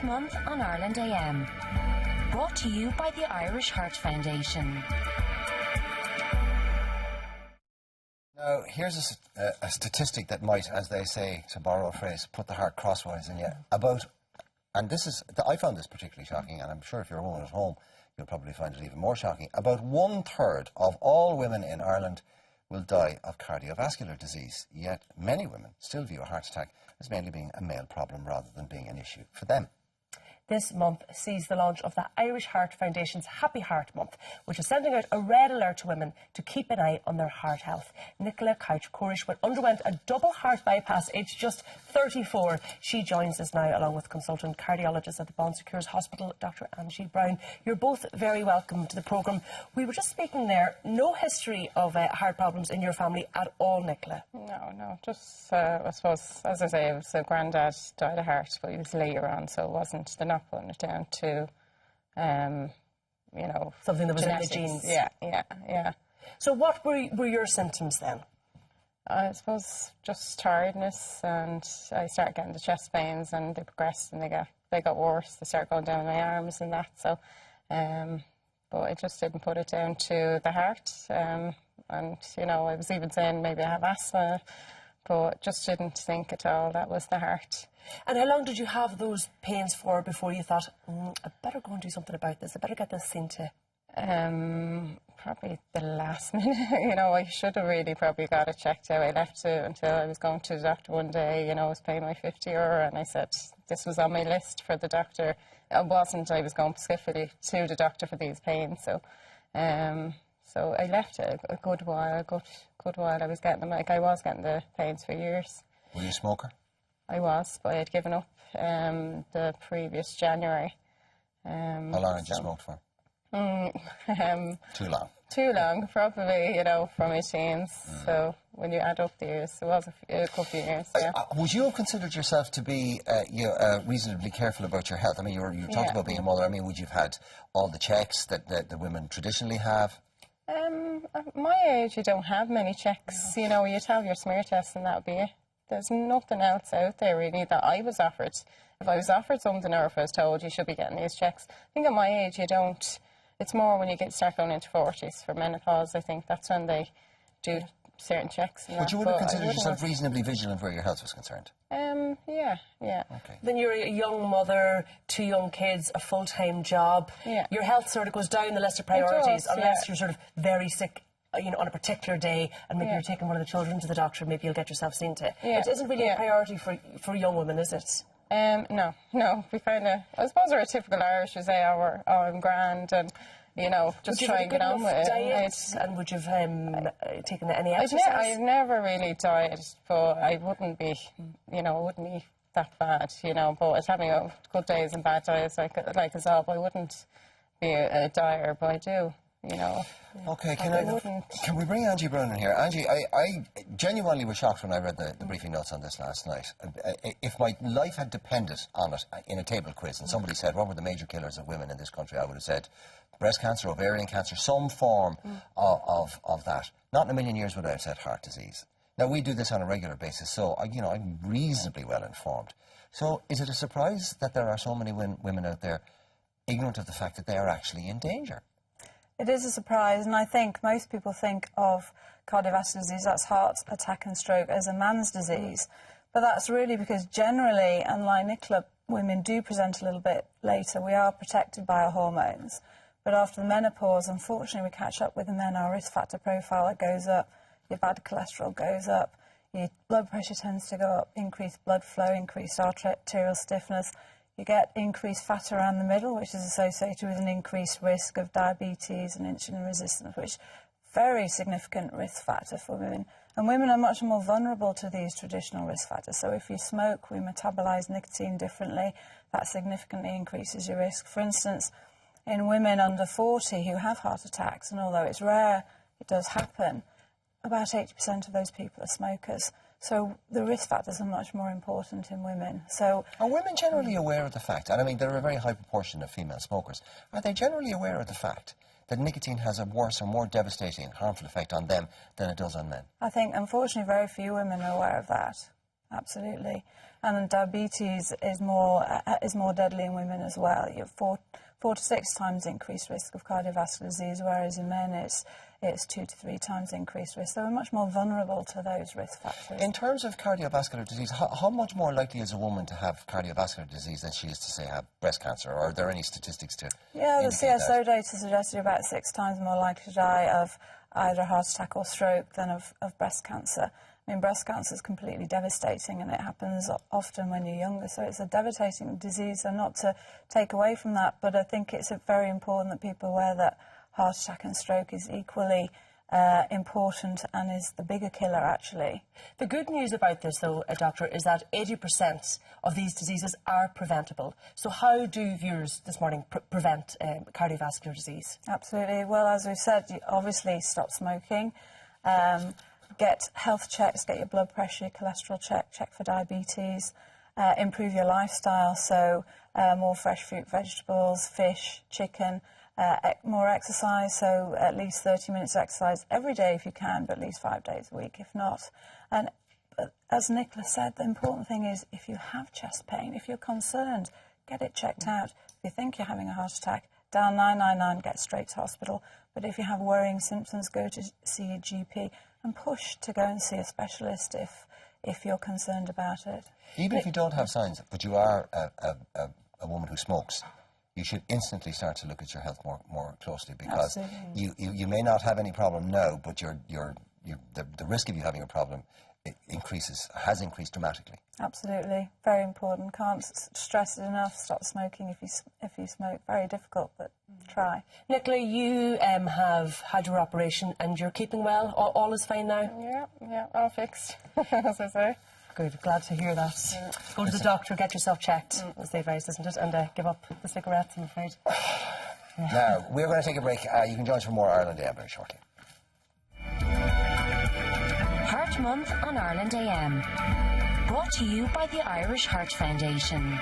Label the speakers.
Speaker 1: Heart Month on Ireland AM. Brought to you by the Irish Heart Foundation.
Speaker 2: Now, here's a statistic that might, as they say, to borrow a phrase, put the heart crosswise in you. And this is, I found this particularly shocking, and I'm sure if you're a woman at home, you'll probably find it even more shocking. About 1/3 of all women in Ireland will die of cardiovascular disease, yet many women still view a heart attack as mainly being a male problem rather than being an issue for them.
Speaker 3: This month sees the launch of the Irish Heart Foundation's Happy Heart Month, which is sending out a red alert to women to keep an eye on their heart health. Nicola Corish underwent a double heart bypass aged just 34. She joins us now along with consultant cardiologist at the Bon Secours Hospital, Dr. Angie Brown. You're both very welcome to the programme. We were just speaking there, no history of heart problems in your family at all, Nicola?
Speaker 4: No, just, I suppose, as I say, it was granddad died of heart, but he was later on, so it wasn't the putting it down to, you know,
Speaker 3: something that was
Speaker 4: genetics.
Speaker 3: in the genes.
Speaker 4: Yeah.
Speaker 3: So what were your symptoms then?
Speaker 4: I suppose just tiredness, and I started getting the chest pains, and they progressed and they got worse. They started going down my arms and that. So, but I just didn't put it down to the heart. And you know, I was even saying maybe I have asthma, but just didn't think at all that was the heart.
Speaker 3: And how long did you have those pains for before you thought, I better go and do something about this, I better get this seen to?
Speaker 4: Probably the last minute. You know, I should have really probably got it checked out. I left it until I was going to the doctor one day. You know, I was paying my €50 and I said this was on my list for the doctor. It wasn't, I was going specifically to the doctor for these pains. So so I left it a good while. I was getting them, like I was getting the pains for years.
Speaker 2: Were you a smoker?
Speaker 4: I was, but I had given up the previous January.
Speaker 2: How long had you smoked for? Too long.
Speaker 4: Too long, probably, you know, from my teens. So when you add up the years, it was a couple of years, yeah.
Speaker 2: Would you have considered yourself to be reasonably careful about your health? I mean, you talked about being a mother. I mean, would you have had all the checks that the women traditionally have?
Speaker 4: At my age, you don't have many checks. You know, you'd have your smear test and that would be it. There's nothing else out there really that I was offered. If I was offered something or if I was told you should be getting these checks, I think at my age you don't. It's more when you start going into 40s for menopause. I think that's when they do certain checks. And
Speaker 2: but you would have considered yourself reasonably vigilant where your health was concerned?
Speaker 4: Yeah.
Speaker 2: Okay.
Speaker 3: Then you're a young mother, 2 young kids, a full-time job.
Speaker 4: Yeah.
Speaker 3: Your health sort of goes down the list of priorities unless
Speaker 4: yeah.
Speaker 3: you're sort of very sick, you know, on a particular day, and maybe you're taking one of the children to the doctor, maybe you'll get yourself seen to. It isn't really a priority for young women, is it?
Speaker 4: No. We kind of, I suppose we're a typical Irish, we say, oh, I'm grand, and, you know, just try and get on with it.
Speaker 3: And would you have taken any exercise?
Speaker 4: I've never really dieted, but I wouldn't be, you know, I wouldn't be that bad, you know, but it's having good days and bad days like us all, but I wouldn't be a dieter, but I do. You know.
Speaker 2: Okay, can we bring Angie Brown in here? Angie, I genuinely was shocked when I read the briefing notes on this last night. If my life had depended on it in a table quiz and somebody said, what were the major killers of women in this country, I would have said breast cancer, ovarian cancer, some form of that. Not in a million years would I have said heart disease. Now, we do this on a regular basis, so I'm reasonably well informed. So is it a surprise that there are so many women out there ignorant of the fact that they are actually in danger?
Speaker 5: It is a surprise, and I think most people think of cardiovascular disease, that's heart attack and stroke, as a man's disease. But that's really because generally, unlike Nicola, women do present a little bit later. We are protected by our hormones. But after the menopause, unfortunately, we catch up with the men. Our risk factor profile goes up, your bad cholesterol goes up, your blood pressure tends to go up, increased blood flow, increased arterial stiffness. You get increased fat around the middle, which is associated with an increased risk of diabetes and insulin resistance, which is a very significant risk factor for women. And women are much more vulnerable to these traditional risk factors. So if you smoke, we metabolize nicotine differently. That significantly increases your risk. For instance, in women under 40 who have heart attacks, and although it's rare, it does happen, about 80% of those people are smokers. So the risk factors are much more important in women. So
Speaker 2: are women generally aware of the fact, and I mean there are a very high proportion of female smokers, are they generally aware of the fact that nicotine has a worse or more devastating and harmful effect on them than it does on men?
Speaker 5: I think, unfortunately, very few women are aware of that. Absolutely. And then diabetes is more deadly in women as well. You have 4 to 6 times increased risk of cardiovascular disease, whereas in men it's 2 to 3 times increased risk. So we're much more vulnerable to those risk factors.
Speaker 2: In terms of cardiovascular disease, how much more likely is a woman to have cardiovascular disease than she is to, say, have breast cancer? Or are there any statistics to
Speaker 5: Yeah, the
Speaker 2: indicate
Speaker 5: CSO
Speaker 2: that?
Speaker 5: data suggests you're about 6 times more likely to die of either a heart attack or stroke than of breast cancer. I mean, breast cancer is completely devastating, and it happens often when you're younger, so it's a devastating disease, so not to take away from that, but I think it's very important that people are aware that heart attack and stroke is equally important and is the bigger killer, actually.
Speaker 3: The good news about this, though, Doctor, is that 80% of these diseases are preventable. So how do viewers this morning prevent cardiovascular disease?
Speaker 5: Absolutely. Well, as we've said, you obviously stop smoking, get health checks, get your blood pressure, your cholesterol check for diabetes, improve your lifestyle, so more fresh fruit, vegetables, fish, chicken, more exercise, so at least 30 minutes of exercise every day if you can, but at least 5 days a week if not. And as Nicola said, the important thing is if you have chest pain, if you're concerned, get it checked out. If you think you're having a heart attack, dial 999, get straight to hospital. But if you have worrying symptoms, go to see your GP and push to go and see a specialist if you're concerned about it.
Speaker 2: Even if you don't have signs, but you are a woman who smokes, you should instantly start to look at your health more closely, because you may not have any problem now, but the risk of you having a problem has increased dramatically.
Speaker 5: Absolutely, very important. Can't stress it enough. Stop smoking if you smoke. Very difficult, but try.
Speaker 3: Nicola, you have had your operation and you're keeping well. All is fine now.
Speaker 4: Yeah, all fixed, as I say.
Speaker 3: Good, glad to hear that. Yeah. Go to the doctor, get yourself checked, as they advise, isn't it? And give up the cigarettes, I'm afraid.
Speaker 2: Now, we're going to take a break. You can join us for more Ireland AM very shortly.
Speaker 1: Heart Month on Ireland AM. Brought to you by the Irish Heart Foundation.